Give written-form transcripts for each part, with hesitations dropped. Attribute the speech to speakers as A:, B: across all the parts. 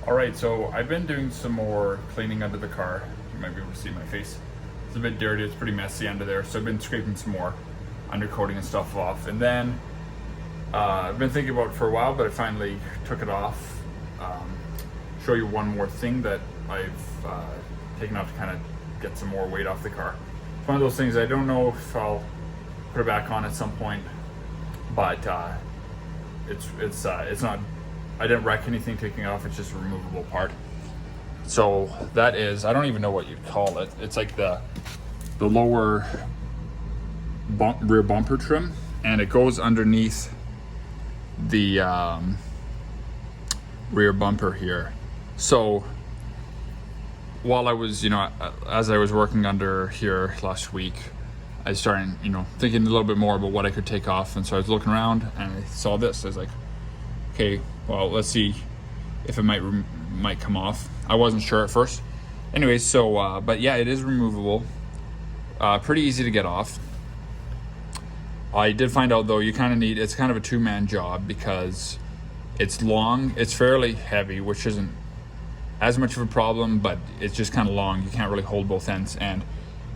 A: All right, so I've been doing some more cleaning under the car. You might be able to see my face. It's a bit dirty, it's pretty messy under there. So I've been scraping some more undercoating and stuff off. And then I've been thinking about it for a while, but I finally took it off. Show you one more thing that I've taken off to kind of get some more weight off the car. It's one of those things I don't know if I'll put it back on at some point, but it's not. I didn't wreck anything taking it off. It's just a removable part. So that is, I don't even know what you'd call it. It's like the lower rear bumper trim, and it goes underneath the rear bumper here. So while I was, as I was working under here last week, I started, thinking a little bit more about what I could take off. And so I was looking around and I saw this. I was like, okay, well, let's see if it might come off. I wasn't sure at first. Anyways, so, but yeah, it is removable. Pretty easy to get off. I did find out though, you kind of need, it's kind of a two-man job because it's long, it's fairly heavy, which isn't as much of a problem, but it's just kind of long. You can't really hold both ends. And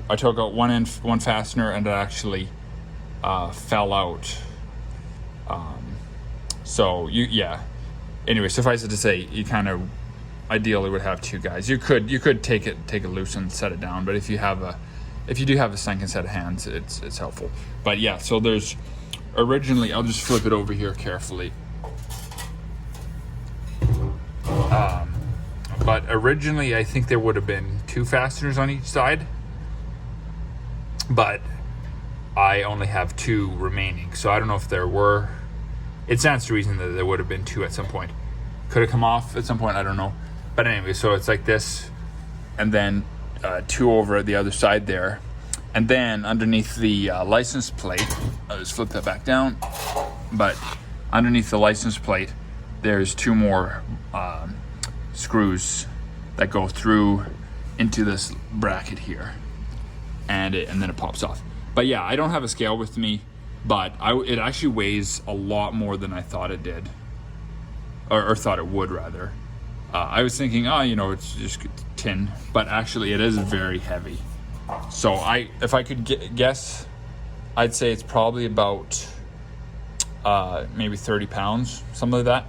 A: I took out one fastener and it actually fell out. So anyway, suffice it to say, you kind of ideally would have two guys. You could take it loose and set it down, but if you do have a second set of hands, it's helpful. But yeah, so there's originally, I'll just flip it over here carefully. But originally, I think there would have been two fasteners on each side, but I only have two remaining. So I don't know if there were. It stands to reason that there would have been two at some point. Could have come off at some point, I don't know. But anyway, so it's like this, and then two over at the other side there. And then underneath the license plate, I'll just flip that back down. But underneath the license plate, there's two more screws that go through into this bracket here. And then it pops off. But yeah, I don't have a scale with me, but it actually weighs a lot more than I thought it did. Or thought it would, rather. I was thinking, it's just tin, but actually it is very heavy. So if I could guess, I'd say it's probably about maybe 30 pounds, something like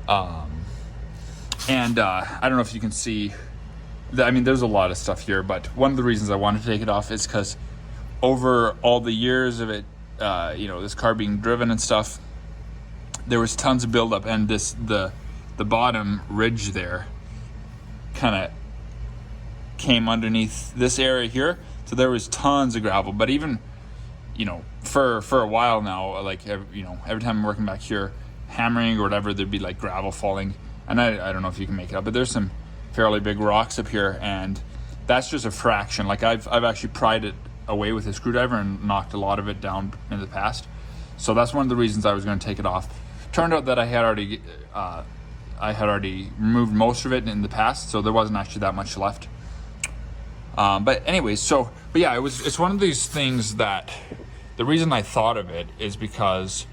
A: that. And I don't know if you can see, there's a lot of stuff here, but one of the reasons I wanted to take it off is because over all the years of it, this car being driven and stuff, there was tons of buildup, and the bottom ridge there kind of came underneath this area here, so there was tons of gravel. But even for a while now, like every time I'm working back here hammering or whatever, there'd be like gravel falling, and I don't know if you can make it up, but there's some fairly big rocks up here, and that's just a fraction. Like I've actually pried it away with a screwdriver and knocked a lot of it down in the past. So that's one of the reasons I was going to take it off. Turned out that I had already removed most of it in the past, so there wasn't actually that much left. But anyways, but yeah, it's one of these things that the reason I thought of it is because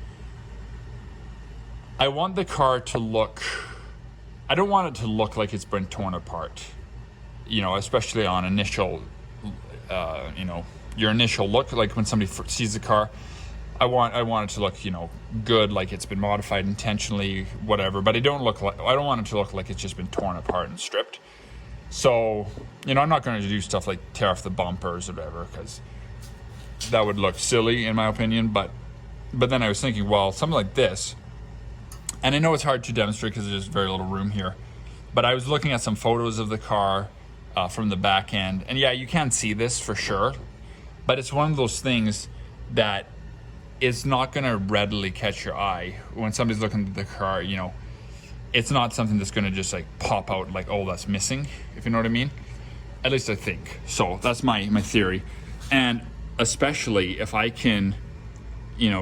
A: I want the car to look, I don't want it to look like it's been torn apart, especially on initial, your initial look, like when somebody sees the car. I want it to look, good, like it's been modified intentionally, whatever. But I don't want it to look like it's just been torn apart and stripped. So, I'm not going to do stuff like tear off the bumpers or whatever, because that would look silly in my opinion. But then I was thinking, well, something like this, and I know it's hard to demonstrate because there's very little room here, but I was looking at some photos of the car from the back end, and yeah, you can see this for sure, but it's one of those things that it's not going to readily catch your eye when somebody's looking at the car. It's not something that's going to just like pop out like, oh, that's missing, if you know what I mean. At least I think so. That's my theory. And especially if I can,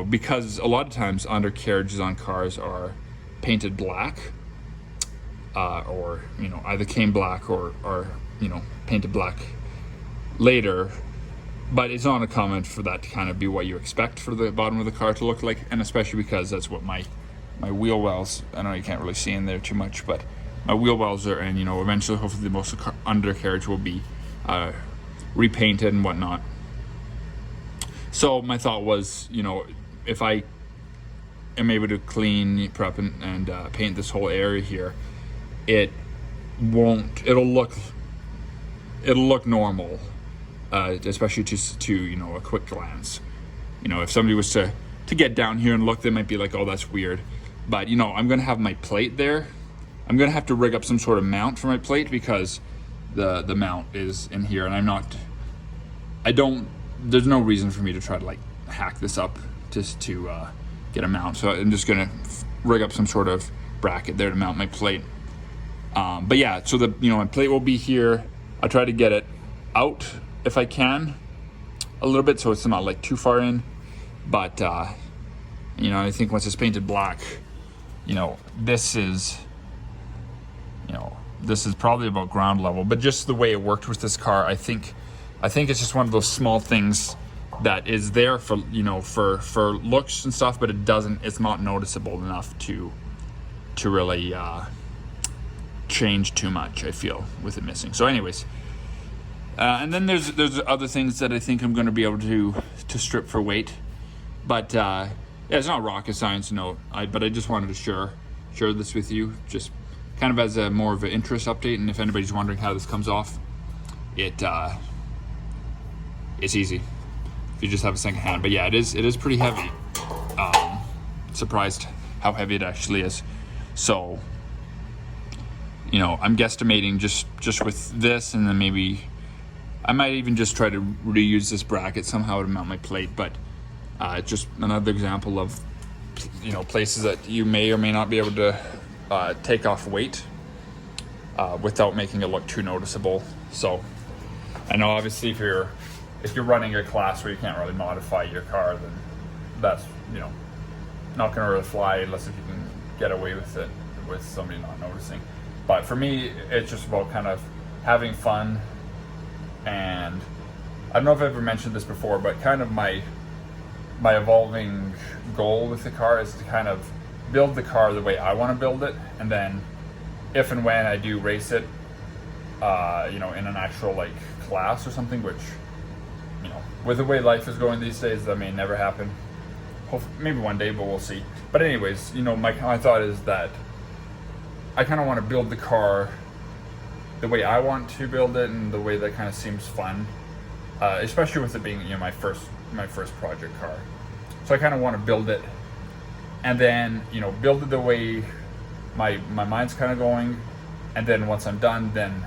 A: because a lot of times undercarriages on cars are painted black, or either came black or painted black later. But it's not uncommon for that to kind of be what you expect for the bottom of the car to look like, and especially because that's what my wheel wells, I know you can't really see in there too much, but my wheel wells are, and eventually hopefully most of the undercarriage will be repainted and whatnot. So my thought was, if I am able to clean, prep, and paint this whole area here, it'll look normal, especially to a quick glance. If somebody was to get down here and look, they might be like, oh, that's weird. But I'm gonna have my plate there. I'm gonna have to rig up some sort of mount for my plate, because the mount is in here, and there's no reason for me to try to like hack this up just to get a mount. So I'm just gonna rig up some sort of bracket there to mount my plate. But yeah, so my plate will be here. I'll try to get it out if I can a little bit, so it's not like too far in. But I think once it's painted black, this is probably about ground level. But just the way it worked with this car, I think it's just one of those small things that is there for for looks and stuff, but it's not noticeable enough to really change too much, I feel, with it missing. So anyways, and then there's other things that I think I'm going to be able to strip for weight. But yeah, it's not rocket science, but I just wanted to share this with you, just kind of as a more of an interest update. And if anybody's wondering how this comes off, it's easy if you just have a second hand. But yeah, it is pretty heavy. Surprised how heavy it actually is. So I'm guesstimating just with this, and then maybe I might even just try to reuse this bracket somehow to mount my plate. But just another example of places that you may or may not be able to take off weight without making it look too noticeable. So I know obviously if you're running a class where you can't really modify your car, then that's not going to really fly unless if you can get away with it with somebody not noticing. But for me, it's just about kind of having fun. And I don't know if I've ever mentioned this before, but kind of my evolving goal with the car is to kind of build the car the way I want to build it, and then if and when I do race it, in an actual like class or something, which with the way life is going these days, that may never happen. Hopefully, maybe one day, but we'll see. But anyways, my thought is that I kind of want to build the car the way I want to build it, and the way that kind of seems fun, especially with it being my first project car. So I kind of want to build it, and then build it the way my mind's kind of going, and then once I'm done, then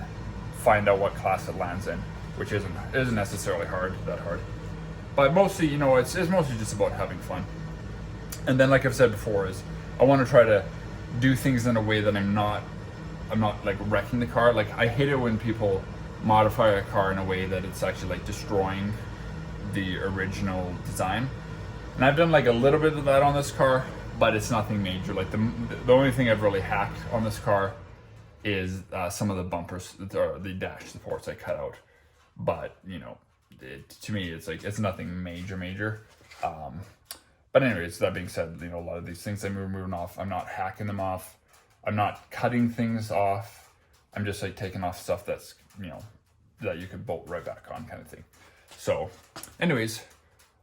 A: find out what class it lands in, which isn't necessarily that hard. But mostly, it's mostly just about having fun. And then, like I've said before, is I want to try to do things in a way that I'm not like wrecking the car. Like, I hate it when people modify a car in a way that it's actually like destroying the original design. And I've done like a little bit of that on this car, but it's nothing major. Like the only thing I've really hacked on this car is some of the bumpers or the dash supports I cut out. But to me, it's like it's nothing major. But anyways, that being said, a lot of these things I'm moving off. I'm not hacking them off. I'm not cutting things off. I'm just like taking off stuff that's that you could bolt right back on, kind of thing. So anyways,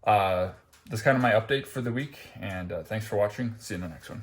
A: that's kind of my update for the week, and thanks for watching. See you in the next one.